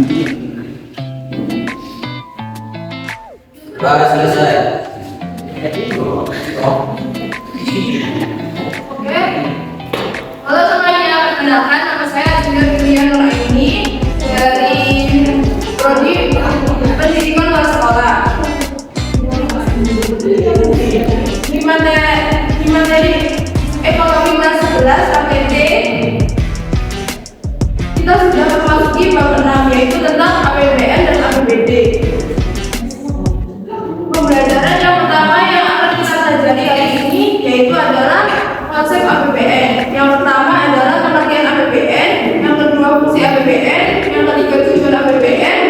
Sudah selesai. Oke. Halo semuanya, perkenalkan nama saya Julia Julian Nuraini dari Prodi Pendidikan Luar Sekolah. Di materi Ekonomi kelas 11 APT kita sudah memasuki bab 6, yaitu tentang APBN dan APBD. Pembelajaran yang pertama yang akan kita pelajari kali ini yaitu adalah konsep APBN. Yang pertama adalah pengertian APBN, yang kedua fungsi APBN, yang ketiga tujuan APBN,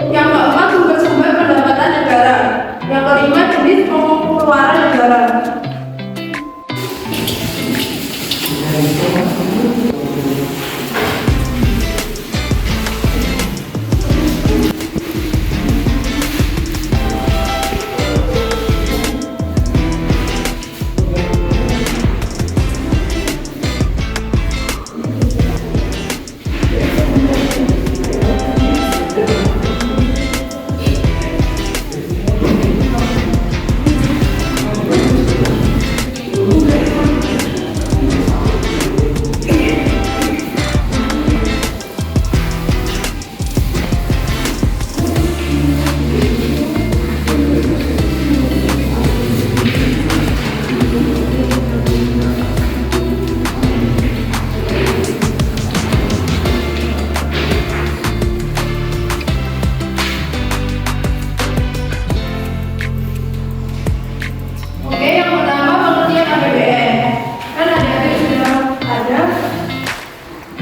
yang keempat sumber-sumber pendapatan negara, yang kelima jenis pengeluaran negara.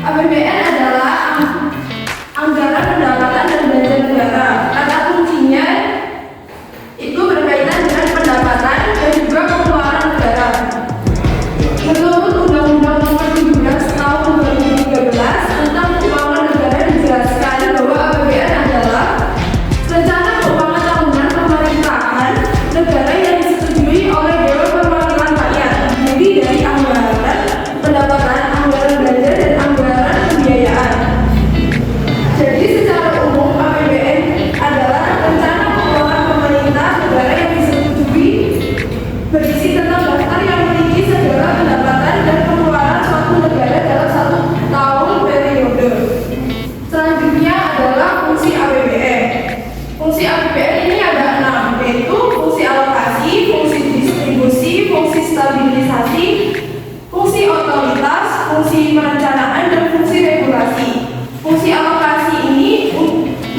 APBN adalah anggaran pendapatan dan belanja negara. Kata kuncinya itu berkaitan dengan pendapatan dan juga pengeluaran negara. Menurut Undang-Undang Nomor 17 Tahun 2013 tentang Keuangan Negara dijelaskan bahwa APBN adalah rencana keuangan tahunan pemerintahan negara yang disetujui oleh Dewan Perwakilan Rakyat, terdiri dari anggaran pendapatan, anggaran belanja, dan anggaran pembiayaan. Jadi secara umum APBN adalah rencana keuangan pemerintah negara yang disetujui, berisi tentang daftar yang memiliki segala pendapatan dan pengeluaran suatu negara dalam satu tahun periode. Selanjutnya adalah fungsi APBN. Fungsi APBN ini ada 6, yaitu fungsi alokasi, fungsi distribusi, fungsi stabilisasi, fungsi otoritas, fungsi perencanaan, dan fungsi regulasi. Fungsi alokasi ini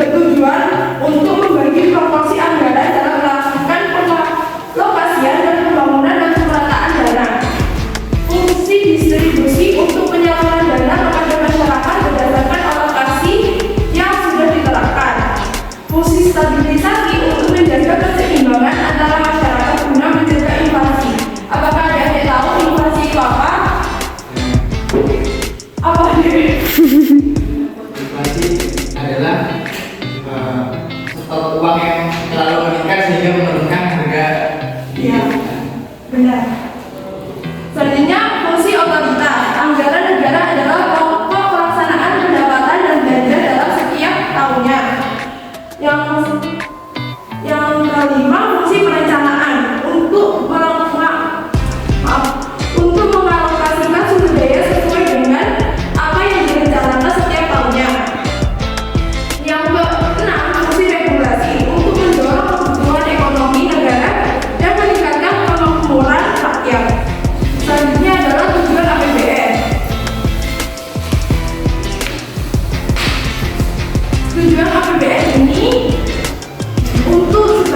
bertujuan untuk membagi proporsi anggaran dalam melakukan pengalokasian dan pembangunan dan pemerataan dana. Fungsi distribusi untuk penyaluran dana kepada masyarakat berdasarkan alokasi yang sudah diterapkan. Fungsi stabilisasi untuk menjaga keseimbangan antara masyarakat guna mencegah inflasi. Apakah ada yang tahu inflasi itu apa? Apa ini? Inflasi adalah stok uang yang terlalu meningkat sehingga menurunkan harga. Ya, benar. Selanjutnya fungsi otoritas. Anggaran negara adalah pokok pelaksanaan pendapatan dan belanja dalam setiap tahunnya. Yang kelima fungsi perencanaan untuk untuk mengalokasikan sumber daya sesuai dengan apa yang direncanakan setiap tahunnya. Yang keenam fungsi regulasi untuk mendorong pertumbuhan ekonomi negara dan meningkatkan kemakmuran rakyat. Selanjutnya adalah tujuan APBN. Tujuan APBN ini untuk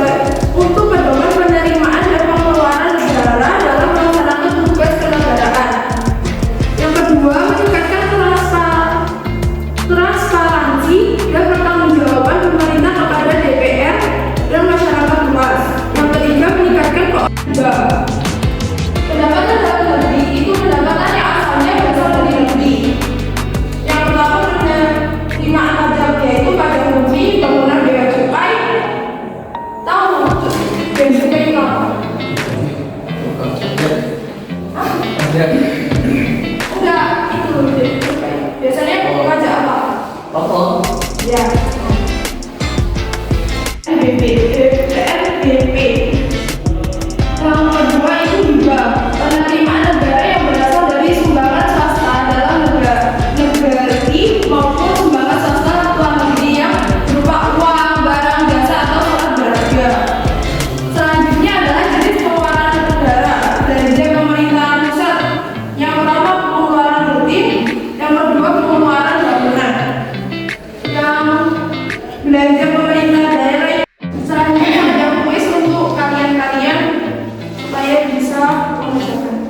pedoman penerimaan dan pengeluaran negara dalam melaksanakan tugas kenegaraan. Yang kedua, meningkatkan transparansi dan pertanggungjawaban pemerintah kepada DPR dan masyarakat luas. Yang ketiga, meningkatkan keuangan. Pendapatan dalam negeri itu pendapatan yang asalnya berasal dari negeri. Yang pertama penerimaan pajak, yaitu pajak bumi, bangunan, bea cukai. Tahu bea cukai itu apa? Enggak, itu bea cukai. Biasanya pajak apa? Pokok. Ya. belanja pemerintah daerah. Selanjutnya ada kuis untuk kalian-kalian supaya bisa mengerjakan.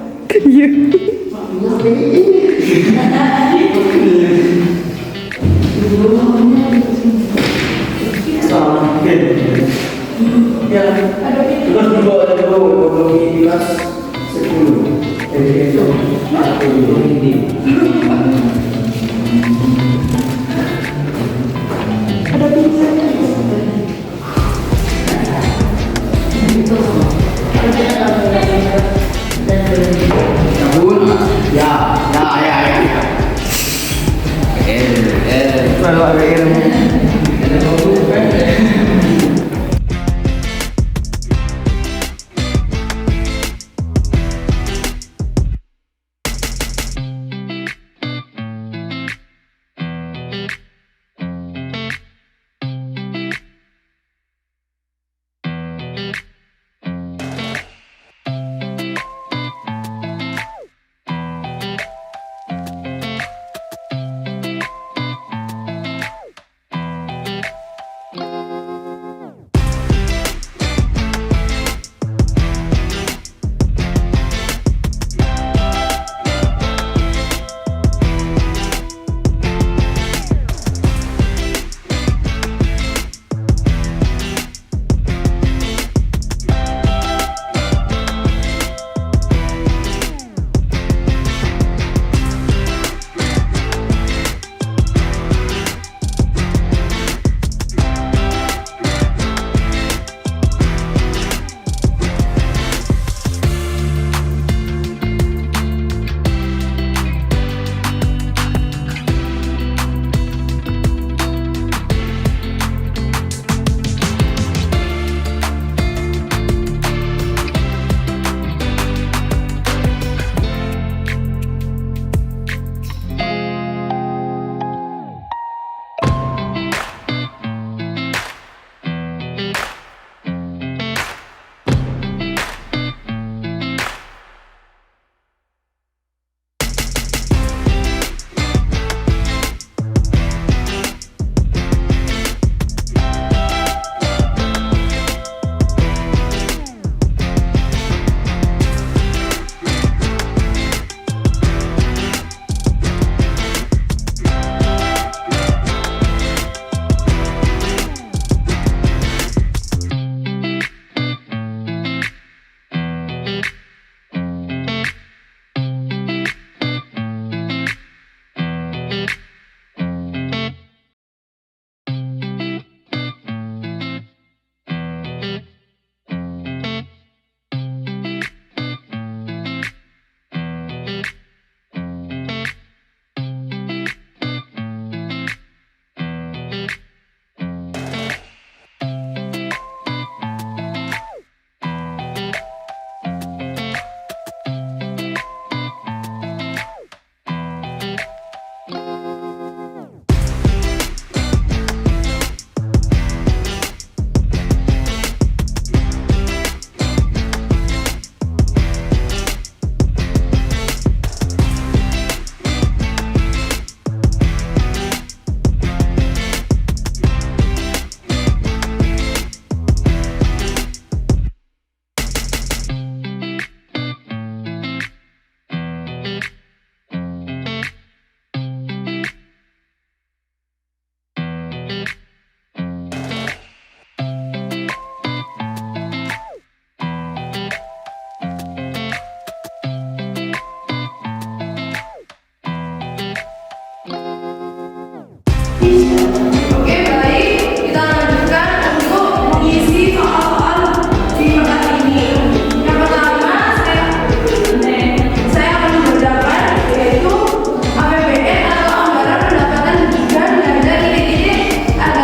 Ada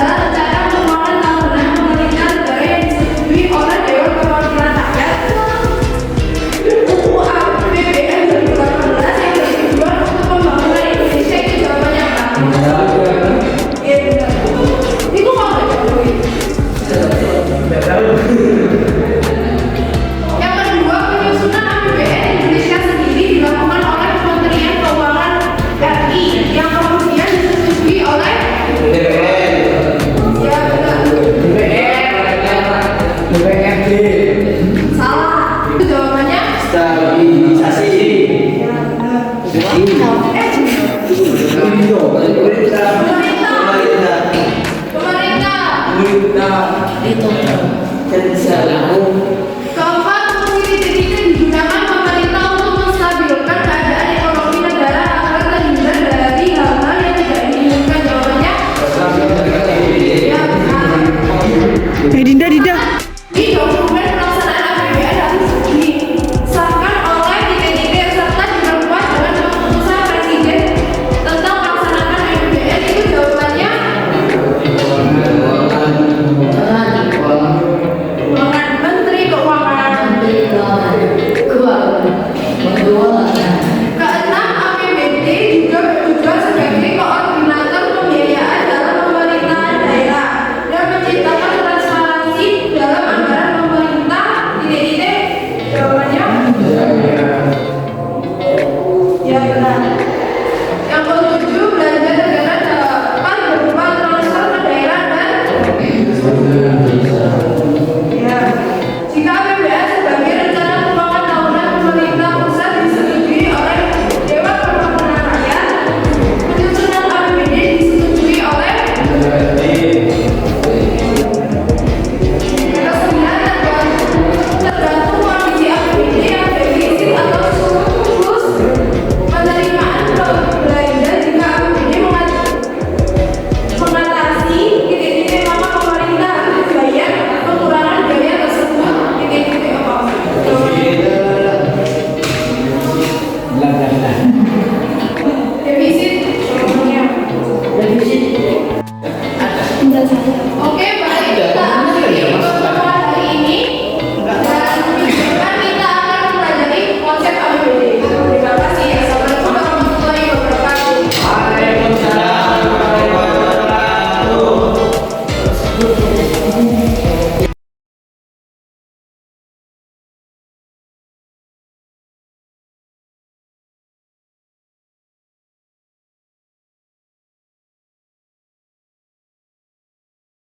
Yang kesembilan tergantung kondisi APBD yang defisit atau surplus. Penerimaan belanja jika APBD mengatasi titik-titik maka pemerintah harus bayar pengurangan biaya tersebut. Titik-titik apa? Defisit. Defisit. Enggak salah.